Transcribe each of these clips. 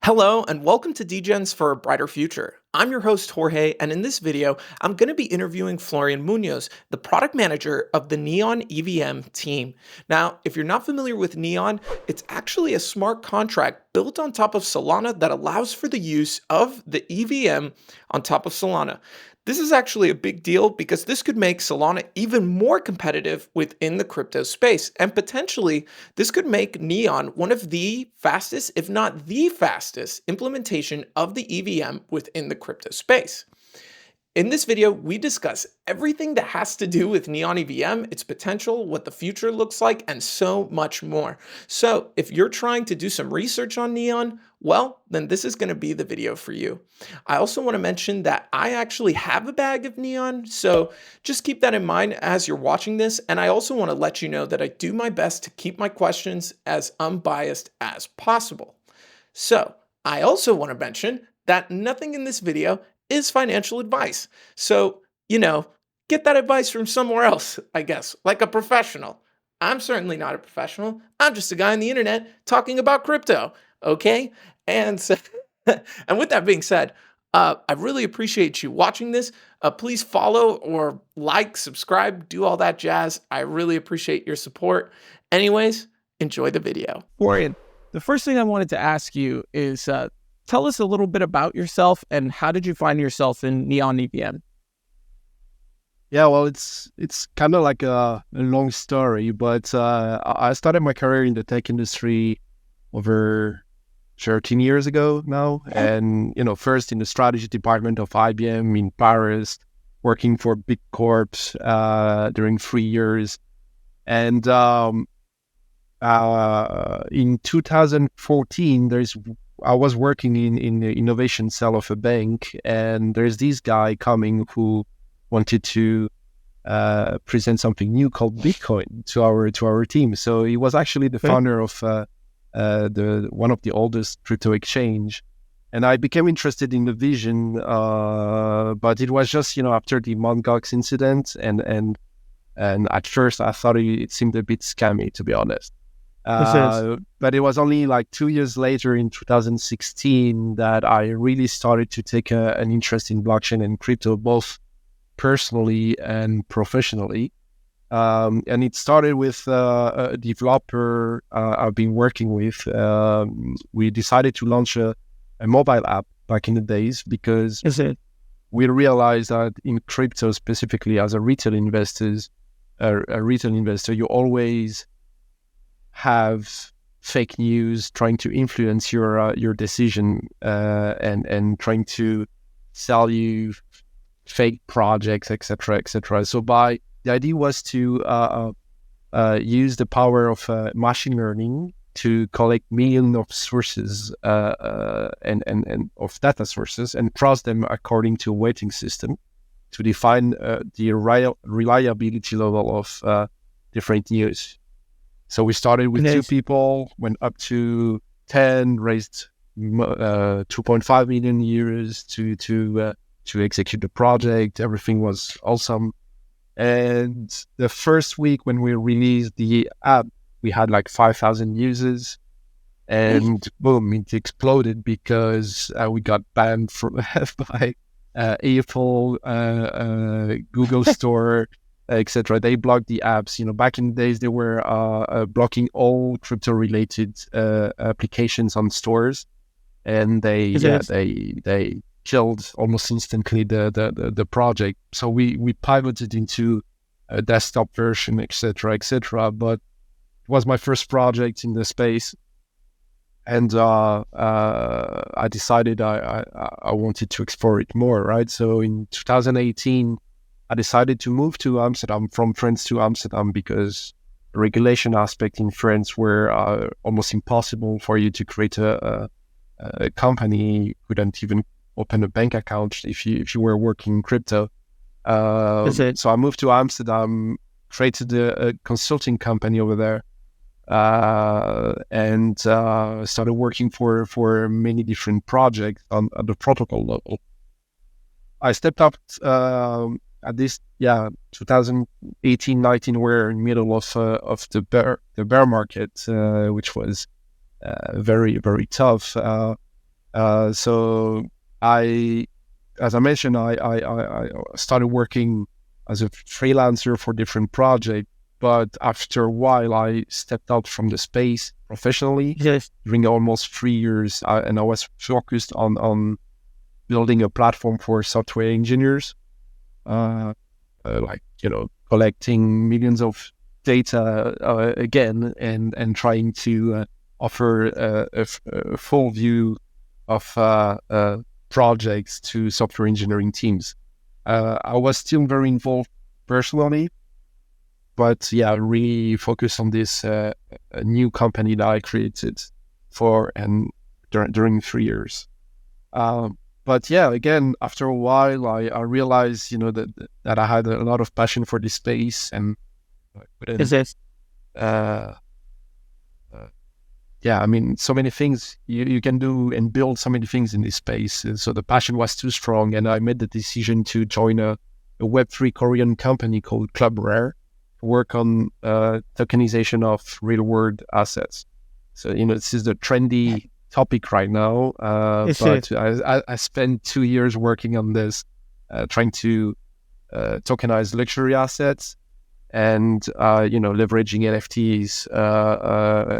Hello, and welcome to DGens for a Brighter Future. I'm your host, Jorge, and in this video, I'm going to be interviewing Florian Munoz, the product manager of the Neon EVM team. Now, if you're not familiar with Neon, it's actually a smart contract built on top of Solana that allows for the use of the EVM on top of Solana. This is actually a big deal because this could make Solana even more competitive within the crypto space, and potentially this could make Neon one of the fastest, if not the fastest, implementation of the EVM within the crypto space. In this video, we discuss everything that has to do with Neon EVM, its potential, what the future looks like, and so much more. So if you're trying to do some research on Neon, well, then this is going to be the video for you. I also want to mention that I actually have a bag of Neon, so just keep that in mind as you're watching this. And I also want to let you know that I do my best to keep my questions as unbiased as possible. So I also want to mention that nothing in this video is financial advice. So, get that advice from somewhere else, I guess, like a professional. I'm certainly not a professional. I'm just a guy on the internet talking about crypto, okay? And so, and with that being said, I really appreciate you watching this. Please follow or like, subscribe, do all that jazz. I really appreciate your support. Anyways, enjoy the video. Florian, the first thing I wanted to ask you is tell us a little bit about yourself and how did you find yourself in Neon EVM? Yeah, well, it's kind of like a long story, but I started my career in the tech industry over 13 years ago now. And, first in the strategy department of IBM in Paris, working for big corps during 3 years. And in 2014, I was working in the innovation cell of a bank, and there's this guy coming who wanted to present something new called Bitcoin to our team. So he was actually the founder of one of the oldest crypto exchange, and I became interested in the vision. But it was just after the Mt. Gox incident, and at first I thought it seemed a bit scammy, to be honest. But it was only like 2 years later in 2016 that I really started to take an interest in blockchain and crypto, both personally and professionally. And it started with a developer I've been working with. We decided to launch a mobile app back in the days because we realized that in crypto, specifically as a retail investor, you always have fake news trying to influence your decision and trying to sell you fake projects, etc., etc. So the idea was to use the power of machine learning to collect millions of sources and of data sources and cross them according to a weighting system to define the reliability level of different news. So we started with 2 people, went up to 10, raised 2.5 million euros to execute the project. Everything was awesome. And the first week when we released the app, we had like 5,000 users, and boom, it exploded because we got banned by Apple, Google Store, etc. They blocked the apps. Back in the days, they were blocking all crypto-related applications on stores, and they killed almost instantly the project. So we pivoted into a desktop version, etc., etc. But it was my first project in the space, and I decided I wanted to explore it more. Right. So in 2018. I decided to move to Amsterdam, from France to Amsterdam, because the regulation aspect in France were almost impossible for you to create a company. You couldn't even open a bank account if you were working in crypto. So I moved to Amsterdam, created a consulting company over there, and started working for many different projects on the protocol level. I stepped up at this 2018-19, we're in the middle of the bear market, which was very, very tough. So as I mentioned, I started working as a freelancer for different projects. But after a while, I stepped out from the space professionally Yes. during almost 3 years, and I was focused on building a platform for software engineers, like collecting millions of data again, and trying to offer a full view of projects to software engineering teams. I was still very involved personally, but yeah, really focused on this a new company that I created during 3 years. But yeah, again, after a while, I realized, that I had a lot of passion for this space, and I couldn't. Is Uh, yeah, I mean, so many things you can do and build so many things in this space. So the passion was too strong, and I made the decision to join a Web3 Korean company called Club Rare to work on tokenization of real-world assets. So, this is the trendy topic right now, but I spent 2 years working on this, trying to tokenize luxury assets and, leveraging NFTs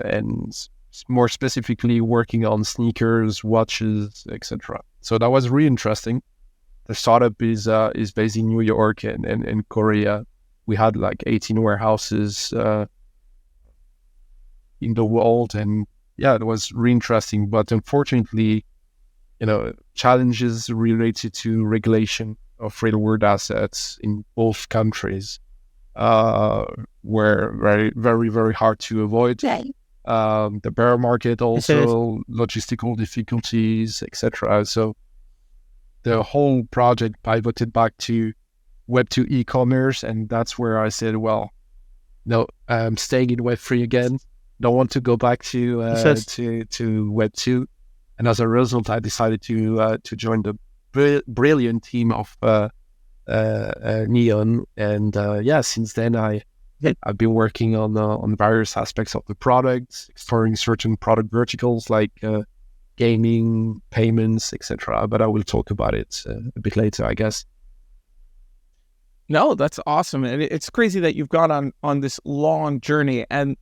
and more specifically working on sneakers, watches, etc. So that was really interesting. The startup is based in New York and Korea. We had like 18 warehouses in the world, and yeah, it was really interesting. But unfortunately, challenges related to regulation of real-world assets in both countries were very, very, very hard to avoid. The bear market also, logistical difficulties, etc. So the whole project pivoted back to Web2 e-commerce, and that's where I said, well, no, I'm staying in Web3 again. Don't want to go back to Web2. And as a result, I decided to join the brilliant team of Neon. And since then I've been working on various aspects of the product, exploring certain product verticals like gaming, payments, etc. But I will talk about it a bit later, I guess. No, that's awesome. And it's crazy that you've gone on this long journey. And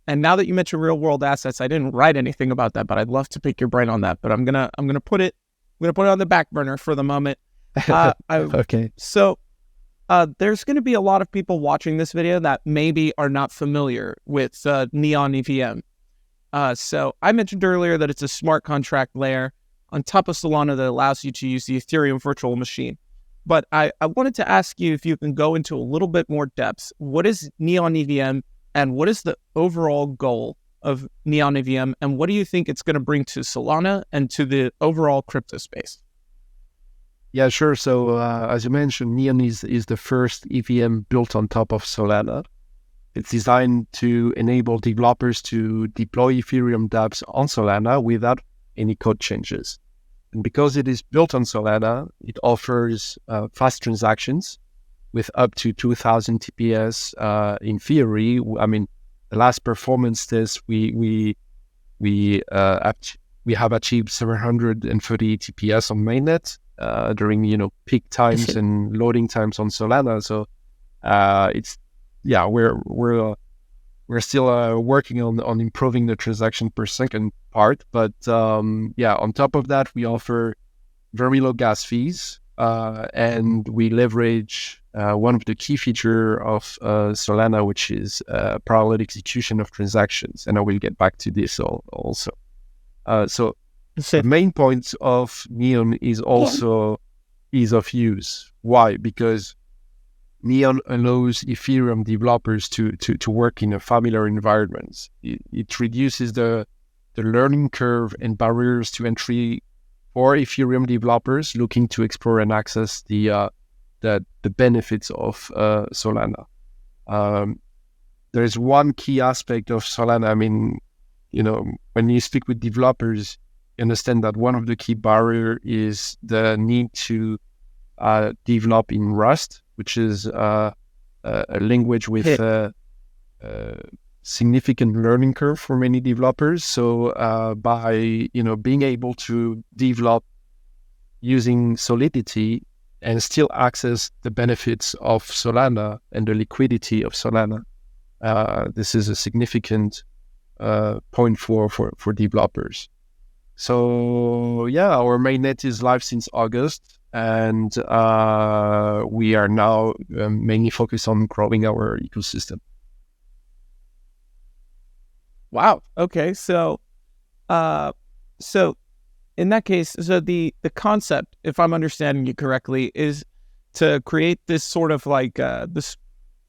now that you mentioned real world assets, I didn't write anything about that, but I'd love to pick your brain on that. But I'm gonna put it on the back burner for the moment. Okay. So there's going to be a lot of people watching this video that maybe are not familiar with Neon EVM. So I mentioned earlier that it's a smart contract layer on top of Solana that allows you to use the Ethereum virtual machine. But I wanted to ask you if you can go into a little bit more depth. What is Neon EVM, and what is the overall goal of Neon EVM, and what do you think it's going to bring to Solana and to the overall crypto space? Yeah, sure. So as you mentioned, Neon is the first EVM built on top of Solana. It's designed to enable developers to deploy Ethereum Dapps on Solana without any code changes. And because it is built on Solana, it offers fast transactions with up to 2,000 TPS. In theory, I mean, the last performance test we have achieved 730 TPS on mainnet during peak times and loading times on Solana. So we're still working on improving the transaction per second part, but on top of that, we offer very low gas fees, and we leverage one of the key features of Solana, which is parallel execution of transactions, and I will get back to this also. So the main point of Neon is also ease of use. Why? Because Neon allows Ethereum developers to work in a familiar environment. It reduces the learning curve and barriers to entry for Ethereum developers looking to explore and access the benefits of Solana. There's one key aspect of Solana. I mean, when you speak with developers, you understand that one of the key barriers is the need to develop in Rust, which is a language with significant learning curve for many developers. So by being able to develop using Solidity and still access the benefits of Solana and the liquidity of Solana, this is a significant point for developers. So yeah, our mainnet is live since August, and we are now mainly focused on growing our ecosystem. Wow. Okay. So in that case, so the concept, if I'm understanding you correctly, is to create this sort of like this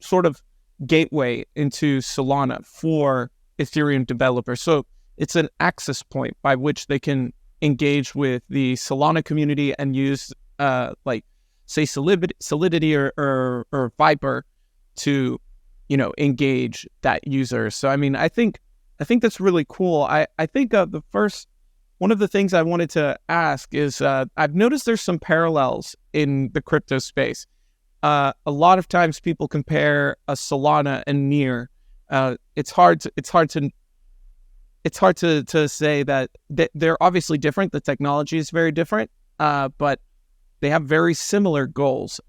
sort of gateway into Solana for Ethereum developers. So it's an access point by which they can engage with the Solana community and use like say Solidity or Viper to engage that user. So I mean, I think that's really cool. I think one of the things I wanted to ask is I've noticed there's some parallels in the crypto space. A lot of times people compare a Solana and Near. It's hard to say that they're obviously different. The technology is very different, but they have very similar goals.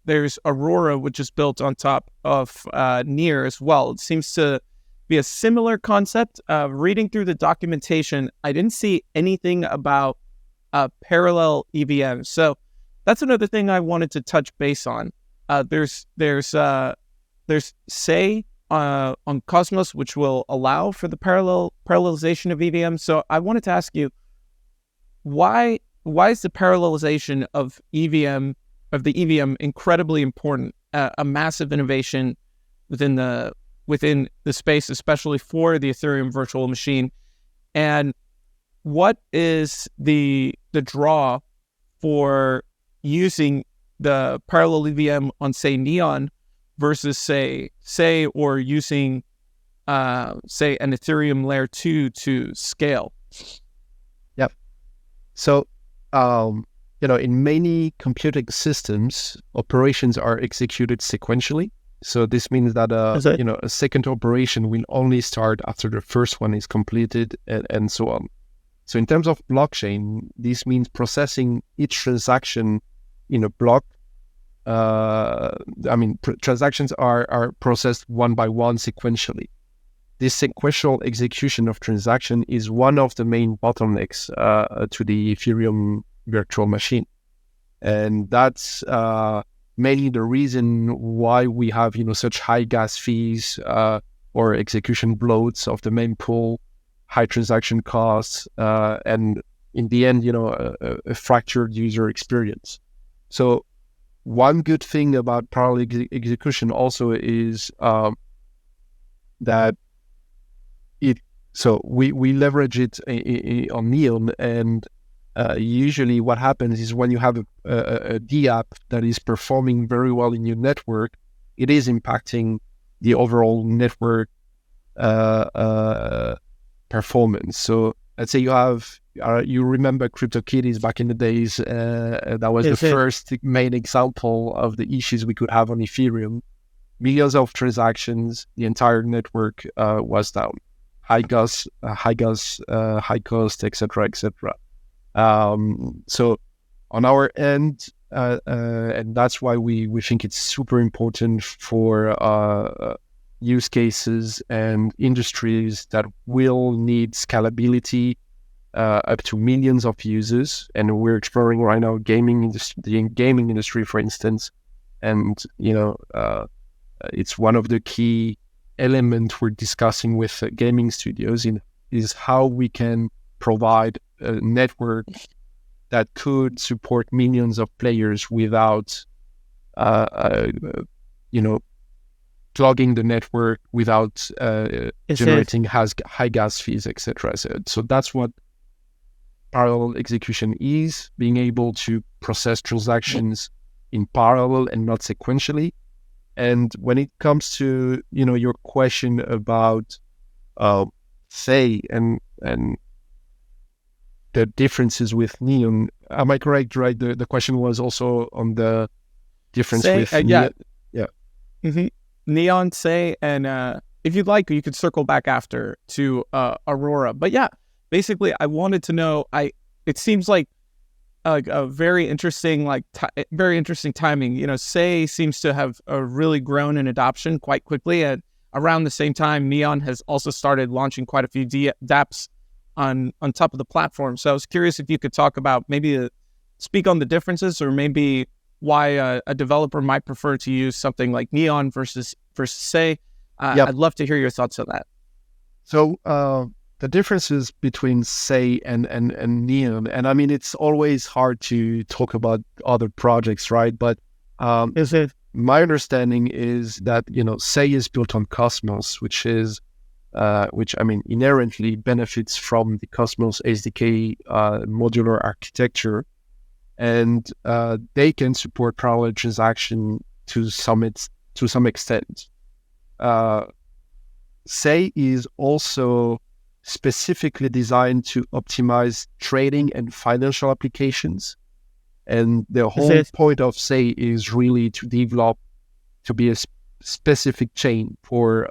There's Aurora, which is built on top of Near as well. It seems to be a similar concept. Reading through the documentation, I didn't see anything about parallel EVM. So that's another thing I wanted to touch base on. There's Say on Cosmos, which will allow for the parallelization of EVM. So I wanted to ask you, why is the parallelization of the EVM incredibly important? A massive innovation within the space, especially for the Ethereum virtual machine. And what is the draw for using the parallel EVM on, say, Neon versus say or using say an Ethereum layer 2 to scale? Yep. So in many computing systems, operations are executed sequentially. So this means that a second operation will only start after the first one is completed, and so on. So in terms of blockchain, this means processing each transaction in a block. Transactions are processed one by one sequentially. This sequential execution of transaction is one of the main bottlenecks to the Ethereum virtual machine, and that's mainly the reason why we have such high gas fees or execution bloats of the mempool, high transaction costs, and in the end a fractured user experience. So one good thing about parallel execution also is that we leverage it on Neon, and usually what happens is when you have a DApp that is performing very well in your network, it is impacting the overall network performance. So let's say you have, you remember CryptoKitties back in the days, that was the first main example of the issues we could have on Ethereum. Millions of transactions, the entire network was down. High cost, etc., etc. So on our end, and that's why we think it's super important for use cases and industries that will need scalability up to millions of users. And we're exploring right now the gaming industry, for instance. And it's one of the key elements we're discussing with gaming studios is how we can provide a network that could support millions of players without, clogging the network, without generating high gas fees, etc. So that's what parallel execution is: being able to process transactions in parallel and not sequentially. And when it comes to your question about Say and the differences with Neon, am I correct? Right, the question was also on the difference with Neon. Yeah. Mm-hmm. Neon, Say, and if you'd like, you could circle back after to Aurora. But yeah, basically, I wanted to know. It seems like a very interesting, very interesting timing. You know, Say seems to have really grown in adoption quite quickly, and around the same time, Neon has also started launching quite a few Dapps on top of the platform. So I was curious if you could talk about maybe speak on the differences, or maybe why a developer might prefer to use something like Neon versus Say. Yep. I'd love to hear your thoughts on that. So the differences between Say and Neon, and I mean, it's always hard to talk about other projects, right? But Is it? my understanding is that, you know, Say is built on Cosmos, which I mean inherently benefits from the Cosmos SDK modular architecture, and they can support parallel transaction to some extent. Say is also specifically designed to optimize trading and financial applications. And the whole point of Say is really to develop to be a specific chain for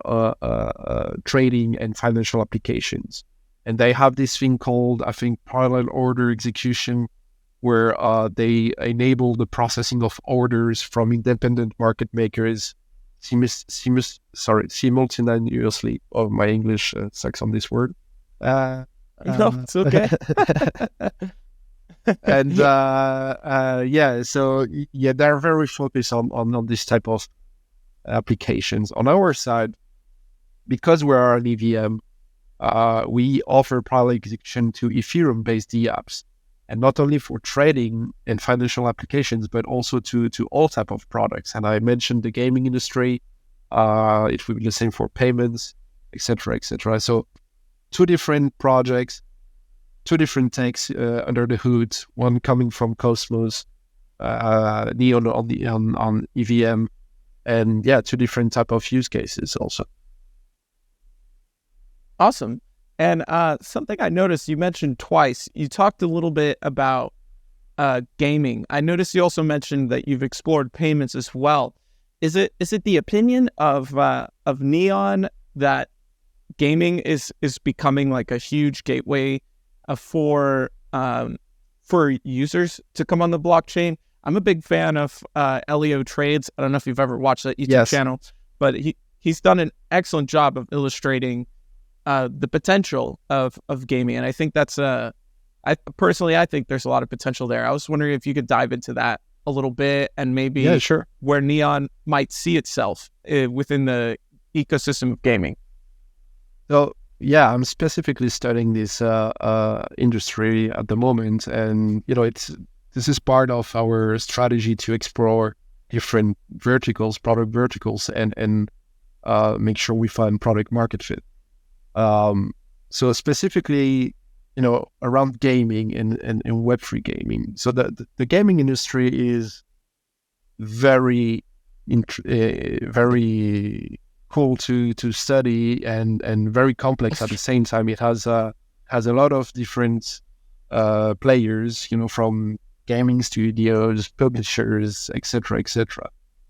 trading and financial applications. And they have this thing called, I think, parallel order execution, where they enable the processing of orders from independent market makers simultaneously. Oh, my English sucks on this word. No, it's okay. And so they're very focused on this type of applications. On our side, because we are an EVM, we offer parallel execution to Ethereum-based dApps, and not only for trading and financial applications, but also to all type of products. And I mentioned the gaming industry. It will be the same for payments, etc., etc. So 2 different projects, 2 different techs under the hood. One coming from Cosmos, Neon on EVM, and 2 different type of use cases also. Awesome. And something I noticed you mentioned twice, you talked a little bit about gaming. I noticed you also mentioned that you've explored payments as well. Is it the opinion of Neon that gaming is becoming like a huge gateway for users to come on the blockchain? I'm a big fan of Elio Trades. I don't know if you've ever watched that YouTube channel, but he's done an excellent job of illustrating the potential of gaming. And I think that's I think there's a lot of potential there. I was wondering if you could dive into that a little bit, and maybe where Neon might see itself within the ecosystem of gaming. So I'm specifically studying this industry at the moment, and you know, this is part of our strategy to explore different product verticals, and make sure we find product market fit. So specifically, you know, around gaming and Web3 gaming. So the gaming industry is very cool to study, and very complex at the same time. It has a lot of different players, you know, from gaming studios, publishers, etc.,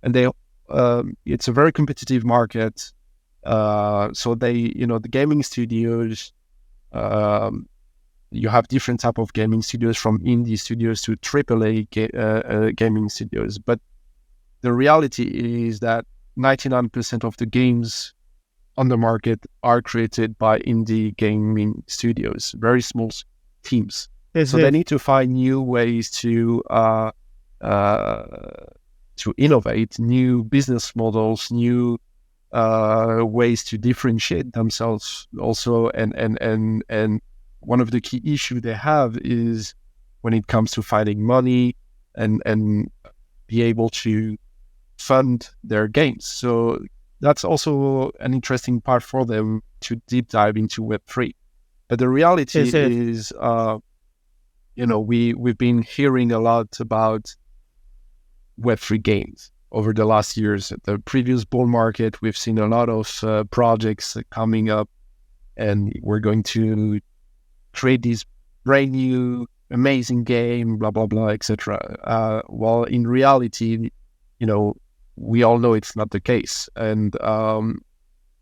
and it's a very competitive market. So the gaming studios, you have different type of gaming studios, from indie studios to AAA gaming studios. But the reality is that 99% of the games on the market are created by indie gaming studios, very small teams. They need to find new ways to innovate, new business models, new ways to differentiate themselves also. And one of the key issues they have is when it comes to finding money and be able to fund their games. So that's also an interesting part for them to deep dive into Web3. But the reality is you know, we've been hearing a lot about Web3 games over the last years. The previous bull market, we've seen a lot of projects coming up, and we're going to create this brand new, amazing game, blah, blah, blah, etc. While in reality, you know, we all know it's not the case. And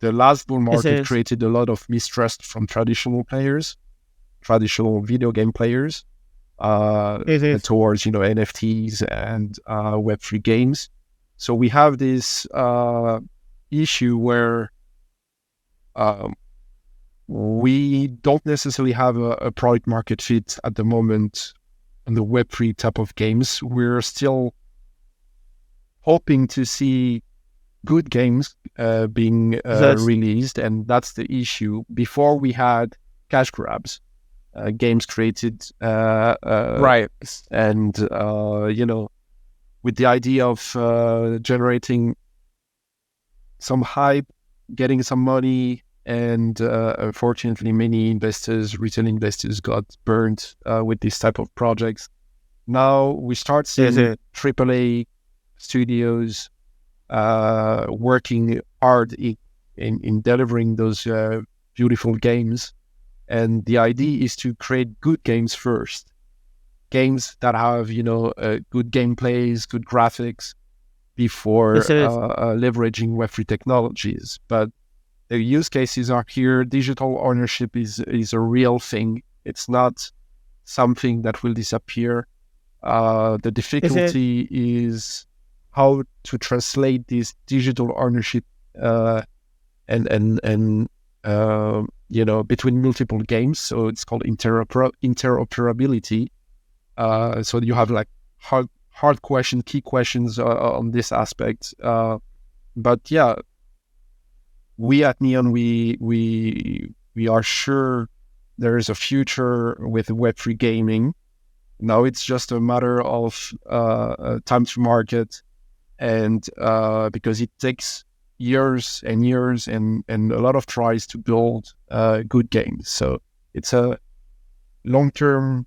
the last bull Is market it? created a lot of mistrust from traditional players, traditional video game players, Is it? towards NFTs and Web3 games. So we have this issue where we don't necessarily have a product market fit at the moment on the Web3 type of games. We're still hoping to see good games being released, and that's the issue. Before we had cash grabs, games created, Right. and with the idea of generating some hype, getting some money, and unfortunately, many retail investors, got burned with this type of projects. Now we start seeing AAA studios working hard in delivering those beautiful games. And the idea is to create good games first. Games that have, good gameplays, good graphics, before leveraging Web3 technologies. But the use cases are here. Digital ownership is a real thing. It's not something that will disappear. The difficulty is how to translate this digital ownership and between multiple games. So it's called interoperability. So you have like hard questions, key questions on this aspect. But yeah, we at Neon, we are sure there is a future with Web3 gaming. Now it's just a matter of time to market, and because it takes years and years and a lot of tries to build good games. So it's a long-term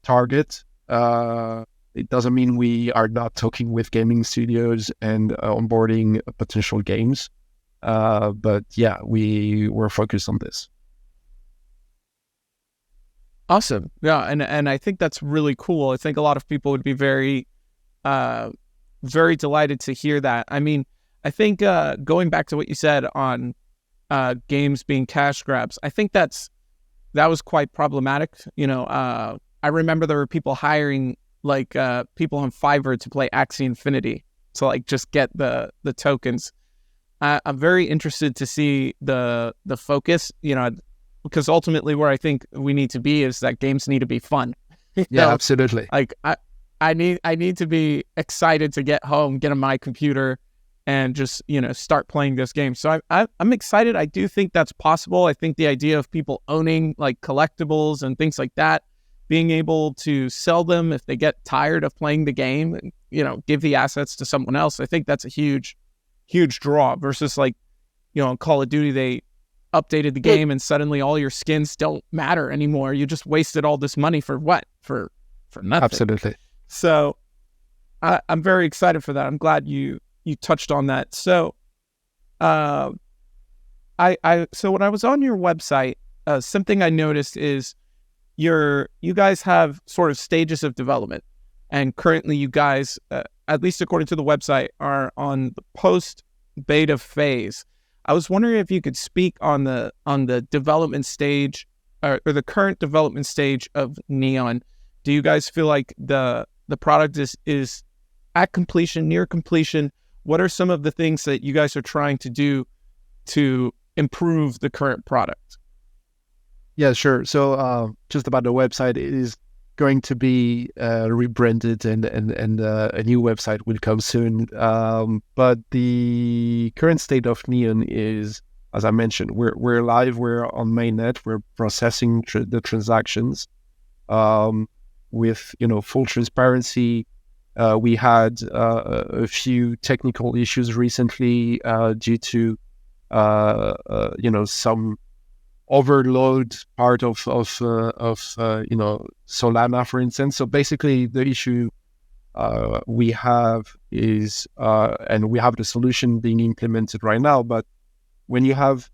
target. It doesn't mean we are not talking with gaming studios and onboarding potential games. But yeah, we're focused on this. Awesome. Yeah, and I think that's really cool. I think a lot of people would be very, very delighted to hear that. I mean, I think going back to what you said on games being cash grabs, I think that was quite problematic. I remember there were people hiring people on Fiverr to play Axie Infinity to just get the tokens. I'm very interested to see the focus, because ultimately where I think we need to be is that games need to be fun. Yeah, absolutely. I need to be excited to get home, get on my computer, and just start playing this game. So I'm excited. I do think that's possible. I think the idea of people owning collectibles and things like that, being able to sell them if they get tired of playing the game, and give the assets to someone else, I think that's a huge draw versus on Call of Duty, they updated the game and suddenly all your skins don't matter anymore. You just wasted all this money for what? For nothing. Absolutely. So I'm very excited for that. I'm glad you touched on that. So so when I was on your website, something I noticed is you guys have sort of stages of development, and currently you guys, at least according to the website, are on the post beta phase. I was wondering if you could speak on the development stage or the current development stage of Neon. Do you guys feel like the product is at completion, near completion? What are some of the things that you guys are trying to do to improve the current product? Yeah, sure. So just about the website, it is going to be rebranded, and a new website will come soon. But the current state of Neon is, as I mentioned, we're live. We're on mainnet. We're processing the transactions with full transparency. We had a few technical issues recently due to some overload part of Solana, for instance. So basically, the issue we have is, and we have the solution being implemented right now. But when you have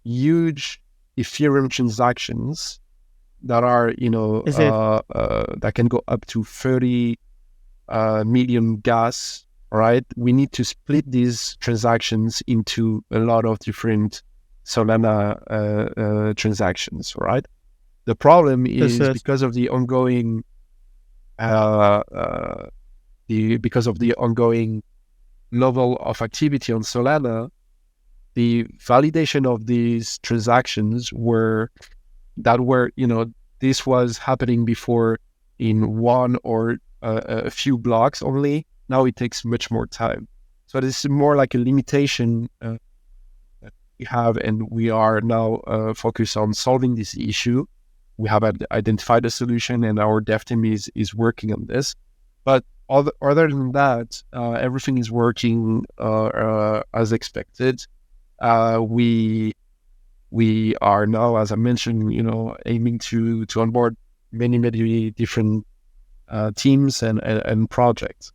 huge Ethereum transactions that are, that can go up to 30 million gas All right, we need to split these transactions into a lot of different Solana transactions. All right. The problem is because of the ongoing level of activity on Solana, the validation of these transactions this was happening before in one or a few blocks only. Now it takes much more time. So this is more like a limitation we have, and we are now focused on solving this issue. We have identified a solution, and our dev team is working on this. But other than that, everything is working as expected. We are now, as I mentioned, aiming to onboard many different teams and projects.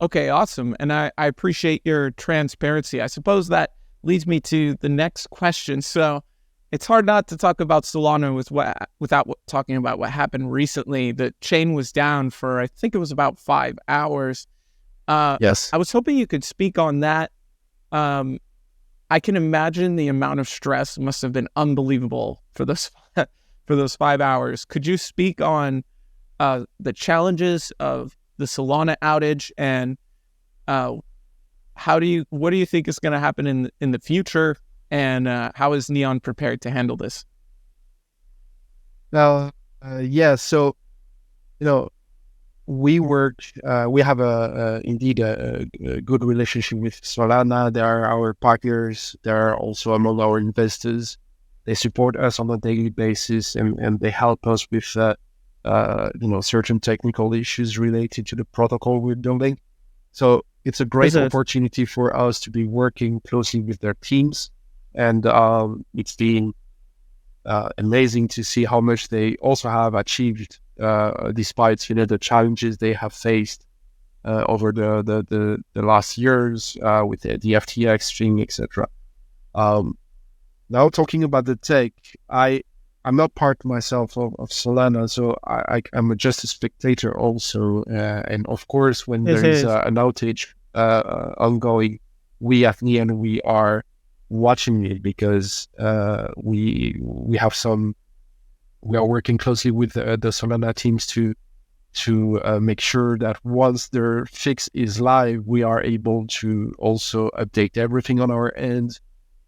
Okay, awesome. And I appreciate your transparency. I suppose that leads me to the next question. So it's hard not to talk about Solana without talking about what happened recently. The chain was down for, I think it was about 5 hours. Yes. I was hoping you could speak on that. I can imagine the amount of stress must have been unbelievable for those 5 hours. Could you speak on the challenges of the Solana outage, and what do you think is going to happen in the future, and how is Neon prepared to handle this? Now, so we have indeed a good relationship with Solana. They are our partners. They are also among our investors. They support us on a daily basis, and they help us with certain technical issues related to the protocol we're building. So it's a great opportunity for us to be working closely with their teams, and it's been amazing to see how much they also have achieved despite the challenges they have faced over the last years with the FTX string, etc. Now talking about the tech, I'm not part myself of Solana, so I'm just a spectator also. And of course, when there is an outage ongoing, we at Neon, we are watching it because we are working closely with the Solana teams to make sure that once their fix is live, we are able to also update everything on our end,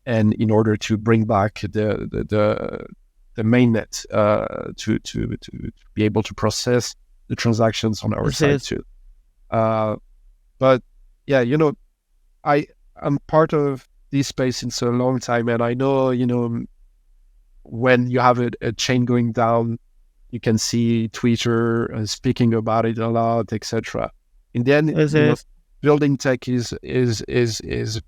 and in order to bring back the mainnet to be able to process the transactions on our side too. But yeah, I'm part of this space since a long time, and I know, when you have a chain going down, you can see Twitter speaking about it a lot, etc. In the end, building tech is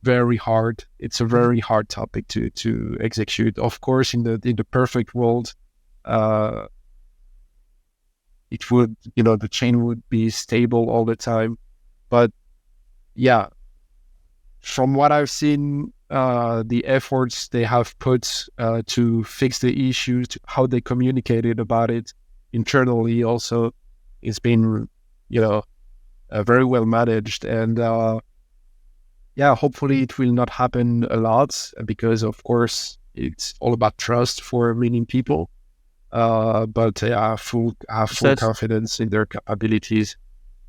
very hard. It's a very hard topic to execute. Of course, in the perfect world, it would, the chain would be stable all the time. But yeah, from what I've seen, the efforts they have put to fix the issues, how they communicated about it internally, also, it's been, very well managed. And hopefully it will not happen a lot, because of course it's all about trust for many people. But I have full confidence in their capabilities.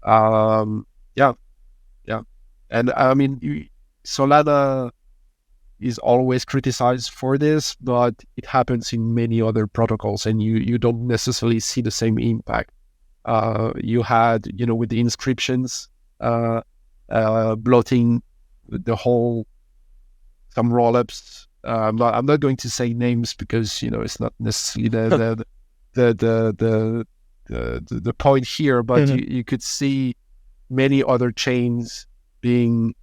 And I mean, Solana is always criticized for this, but it happens in many other protocols, and you don't necessarily see the same impact. You had, with the inscriptions, blotting the whole, some rollups. I'm not going to say names because it's not necessarily the point here, but you could see many other chains being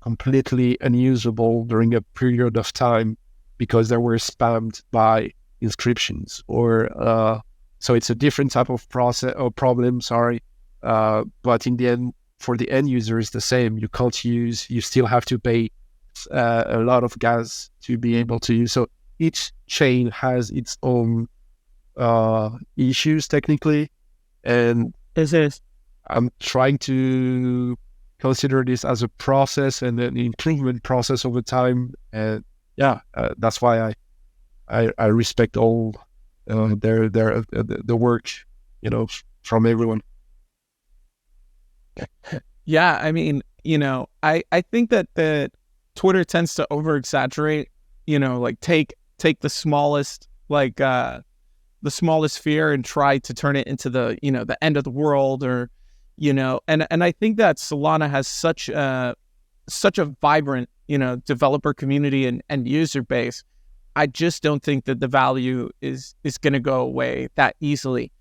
completely unusable during a period of time because they were spammed by inscriptions, or so it's a different type of process or problem. But in the end, for the end user, it's the same. You can't use. You still have to pay a lot of gas to be able to use. So each chain has its own issues technically, and I'm trying to consider this as a process and an improvement process over time. And that's why I respect all the work, from everyone. Yeah, I mean, I think that Twitter tends to over exaggerate, like take the smallest the smallest fear and try to turn it into the end of the world, or and I think that Solana has such a vibrant developer community and user base. I just don't think that the value is going to go away that easily,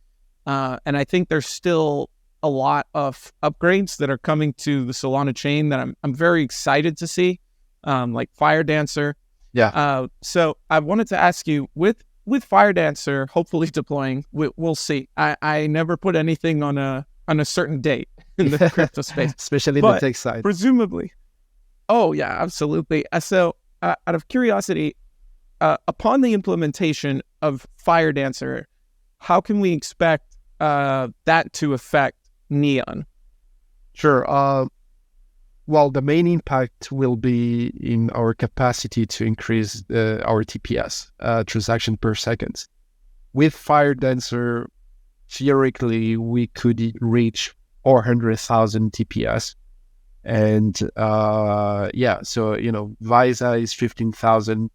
and I think there's still a lot of upgrades that are coming to the Solana chain that I'm very excited to see, like Fire Dancer. Yeah. So I wanted to ask you, with Fire Dancer hopefully deploying, we'll see. I never put anything on a certain date in the crypto space, especially the tech side. Presumably. Oh yeah, absolutely. So out of curiosity, upon the implementation of Fire Dancer, how can we expect that to affect Neon? Sure. Well, the main impact will be in our capacity to increase our TPS, transaction per second. With Fire Dancer, theoretically, we could reach 400,000 TPS. And so, Visa is 15,000.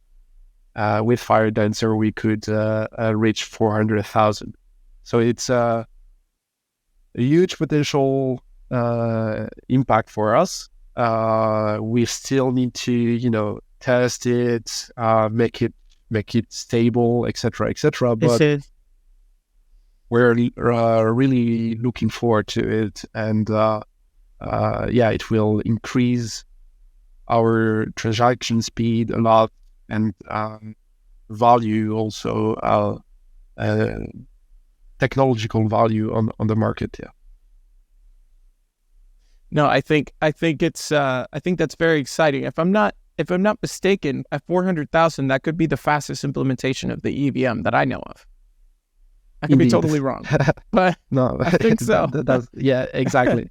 With Fire Dancer, we could reach 400,000. So it's a huge potential impact for us. We still need to, test it, make it stable, etc., etc. But we're really looking forward to it, and it will increase our transaction speed a lot, and value also, technological value on the market. Yeah. No, I think it's I think that's very exciting. If I'm not mistaken, at 400,000, that could be the fastest implementation of the EVM that I know of. I could be totally wrong, but no, I think so. Yeah, exactly.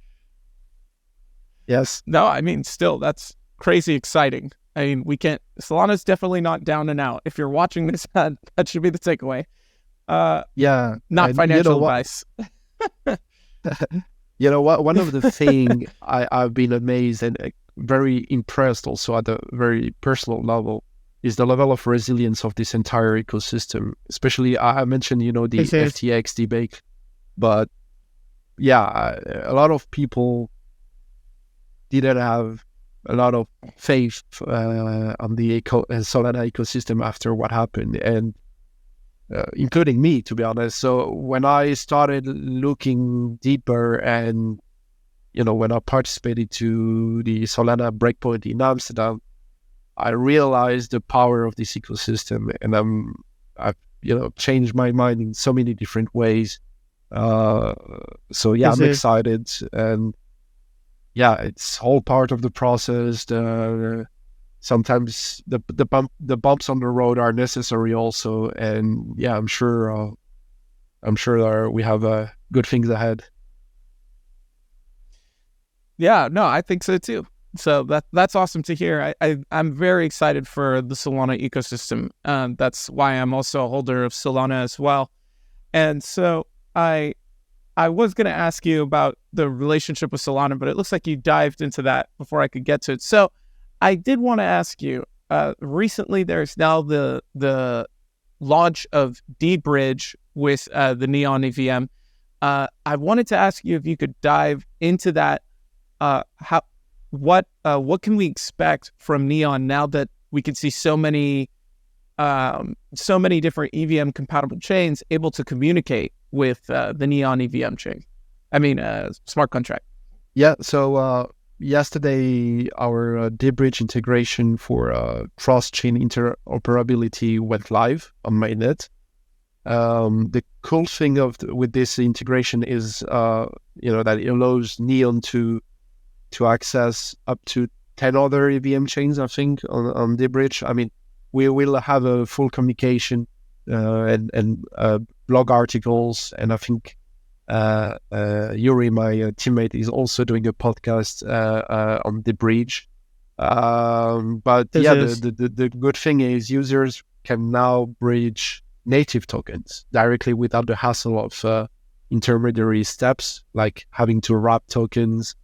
Yes. No, I mean, still, that's crazy exciting. I mean, Solana's definitely not down and out. If you're watching this, that should be the takeaway. Not financial advice. You know what? One of the things I've been amazed and very impressed also at a very personal level is the level of resilience of this entire ecosystem. Especially, I mentioned, the FTX debate, but a lot of people didn't have a lot of faith on the Solana ecosystem after what happened, and including me, to be honest. So when I started looking deeper, and when I participated to the Solana Breakpoint in Amsterdam, I realized the power of this ecosystem, and I've changed my mind in so many different ways. I'm excited, and it's all part of the process. Sometimes the bumps on the road are necessary also, and I'm sure we have good things ahead. Yeah, no, I think so too. So that's awesome to hear. I'm very excited for the Solana ecosystem. That's why I'm also a holder of Solana as well. And so I was going to ask you about the relationship with Solana, but it looks like you dived into that before I could get to it. So I did want to ask you, recently there's now the launch of Debridge with the Neon EVM. I wanted to ask you if you could dive into that. What can we expect from Neon now that we can see so many different EVM compatible chains able to communicate with the Neon EVM chain? I mean, smart contract. Yeah. So yesterday, our Debridge integration for cross-chain interoperability went live on mainnet. The cool thing with this integration is, that it allows Neon to access up to 10 other EVM chains, I think, on Debridge. I mean, we will have a full communication and blog articles, and I think Yuri, my teammate, is also doing a podcast on Debridge. But yeah, the good thing is users can now bridge native tokens directly without the hassle of intermediary steps like having to wrap tokens,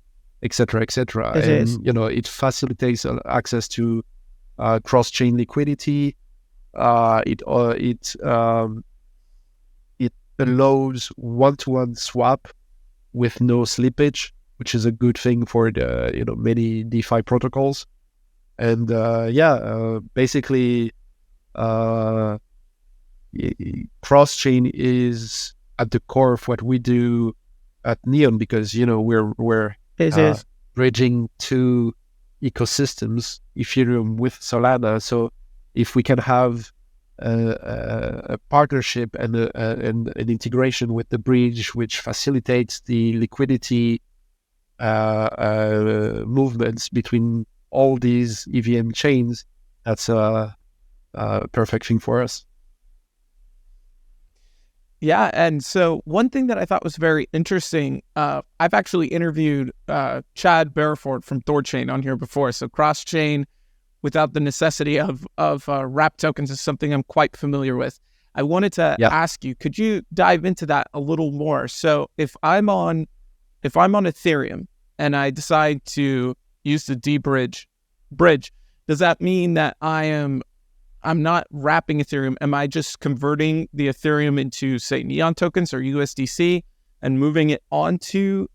etc., etc. And it facilitates access to cross-chain liquidity. It allows one-to-one swap with no slippage, which is a good thing for the many DeFi protocols. And basically, cross-chain is at the core of what we do at Neon, because we're bridging two ecosystems, Ethereum with Solana. So if we can have a partnership and an integration with the bridge, which facilitates the liquidity movements between all these EVM chains, that's a perfect thing for us. Yeah, and so one thing that I thought was very interesting, I've actually interviewed Chad Barraford from Thorchain on here before. So cross-chain without the necessity of wrap tokens is something I'm quite familiar with. I wanted to ask you, could you dive into that a little more? So if I'm on Ethereum and I decide to use the Debridge bridge, does that mean that I'm not wrapping Ethereum? Am I just converting the Ethereum into, say, Neon tokens or USDC and moving it onto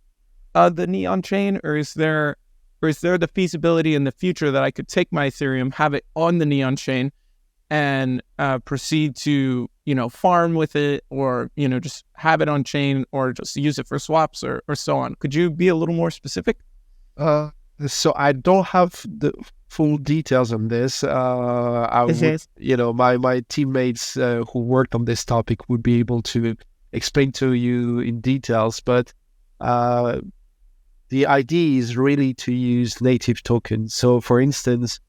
the Neon chain? Or is there the feasibility in the future that I could take my Ethereum, have it on the Neon chain, and proceed to, farm with it, or, just have it on chain, or just use it for swaps or so on? Could you be a little more specific? So I don't have the full details on this. My teammates who worked on this topic would be able to explain to you in details, but the idea is really to use native tokens. So for instance,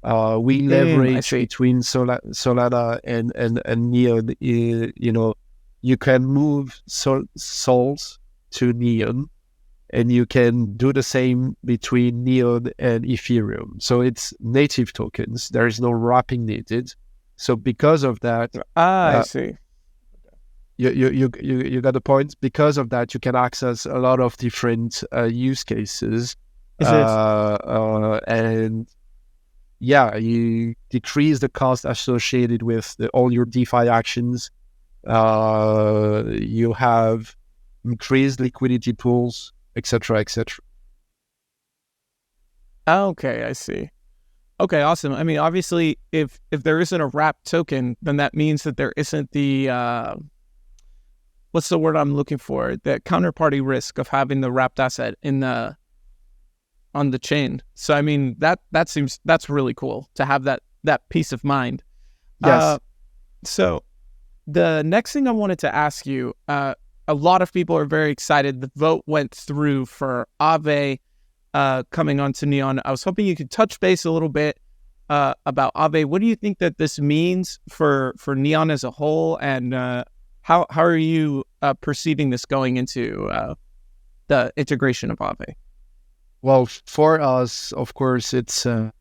we leverage between Solana and Neon. You can move sols to Neon, and you can do the same between Neon and Ethereum. So it's native tokens. There is no wrapping needed. So because of that, I see. You got the point. Because of that, you can access a lot of different use cases, and you decrease the cost associated with all your DeFi actions. You have increased liquidity pools, etc., etc. Okay, I see. Okay, awesome. I mean, obviously, if there isn't a wrapped token, then that means that there isn't the what's the word I'm looking for? The counterparty risk of having the wrapped asset on the chain. So I mean, that's really cool to have that peace of mind. Yes. So the next thing I wanted to ask you, a lot of people are very excited. The vote went through for Aave coming onto Neon. I was hoping you could touch base a little bit about Aave. What do you think that this means for Neon as a whole, and how are you perceiving this going into the integration of Aave? Well, for us, of course, it's an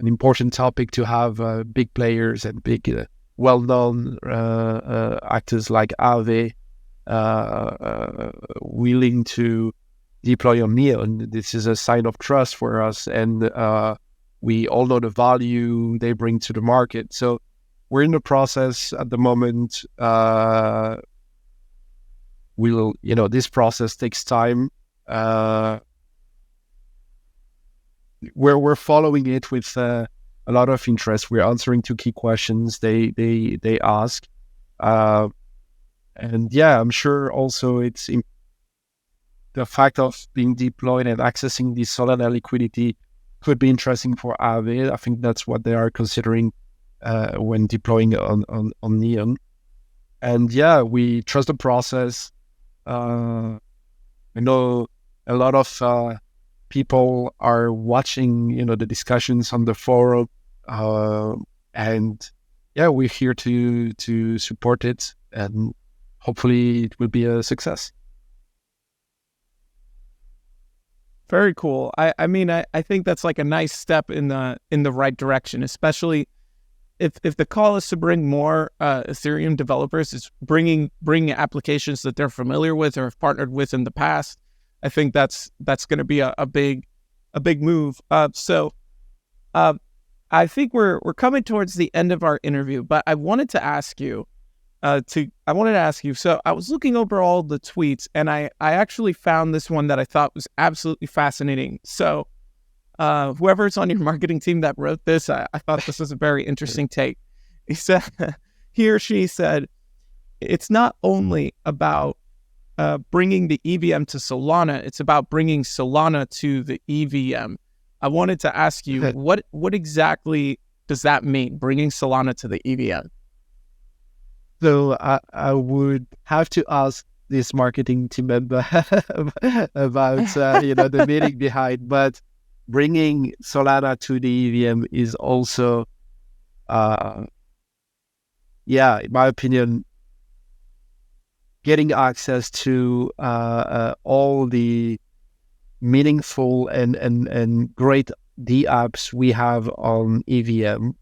important topic to have big players and big, well-known actors like Aave willing to deploy on Neon. This is a sign of trust for us, and we all know the value they bring to the market. So we're in the process at the moment. This process takes time. We're following it with a lot of interest. We're answering two key questions they ask, and I'm sure also it's the fact of being deployed and accessing the Solana liquidity could be interesting for Aave. I think that's what they are considering when deploying on Neon. And we trust the process. I know a lot of people are watching, the discussions on the forum, and we're here to support it, and hopefully it will be a success. Very cool. I mean, I think that's like a nice step in the right direction, especially if the call is to bring more Ethereum developers, it's bringing applications that they're familiar with or have partnered with in the past. I think that's going to be a big move. So I think we're coming towards the end of our interview, but I wanted to ask you. So I was looking over all the tweets, and I actually found this one that I thought was absolutely fascinating. So whoever's on your marketing team that wrote this, I thought this was a very interesting take. He or she said, it's not only about bringing the EVM to Solana, it's about bringing Solana to the EVM. I wanted to ask you, what exactly does that mean, bringing Solana to the EVM? So I would have to ask this marketing team member about the meaning behind. But bringing Solana to the EVM is also, in my opinion, getting access to all the meaningful and great dApps we have on EVM,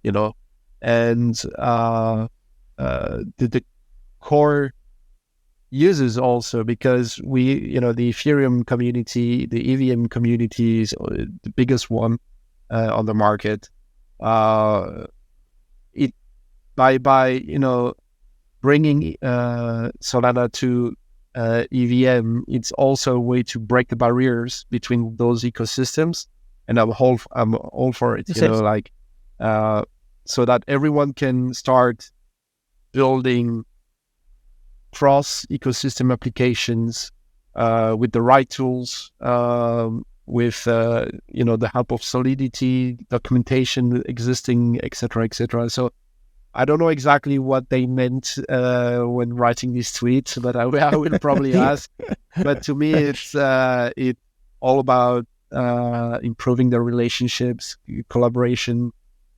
and the core users also, because the Ethereum community, the EVM community is the biggest one on the market. It by bringing Solana to EVM, it's also a way to break the barriers between those ecosystems, and I'm all for it. So that everyone can start building cross ecosystem applications with the right tools, with the help of Solidity, documentation existing, etc., etc. So I don't know exactly what they meant when writing this tweet, but I will probably ask. But to me, it's all about improving the relationships, collaboration,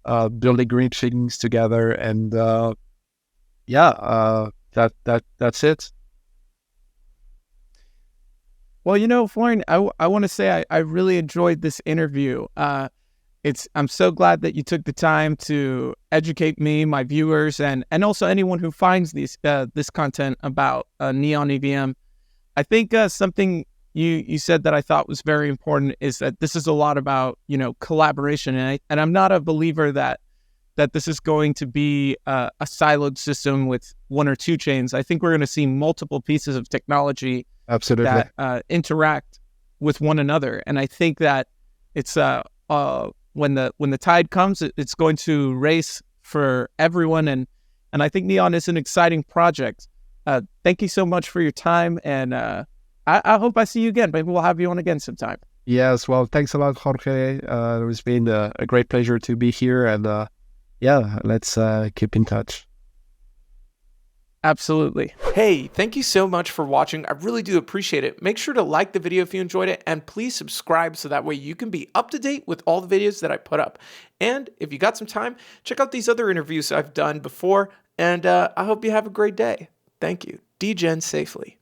building great things together, and that's it. Well, Florian, I want to say I really enjoyed this interview. I'm so glad that you took the time to educate me, my viewers, and also anyone who finds this content about Neon EVM. I think something you said that I thought was very important is that this is a lot about collaboration, and I'm not a believer that this is going to be a siloed system with one or two chains. I think we're going to see multiple pieces of technology absolutely that interact with one another, and I think that it's when the tide comes, it's going to race for everyone, and I think Neon is an exciting project. Thank you so much for your time, and I hope I see you again. Maybe we'll have you on again sometime. Yes, well, thanks a lot, Jorge. It's been a great pleasure to be here, and let's keep in touch. Absolutely. Hey, thank you so much for watching. I really do appreciate it. Make sure to like the video if you enjoyed it, and please subscribe so that way you can be up to date with all the videos that I put up. And if you got some time, check out these other interviews I've done before, and I hope you have a great day. Thank you. Degen safely.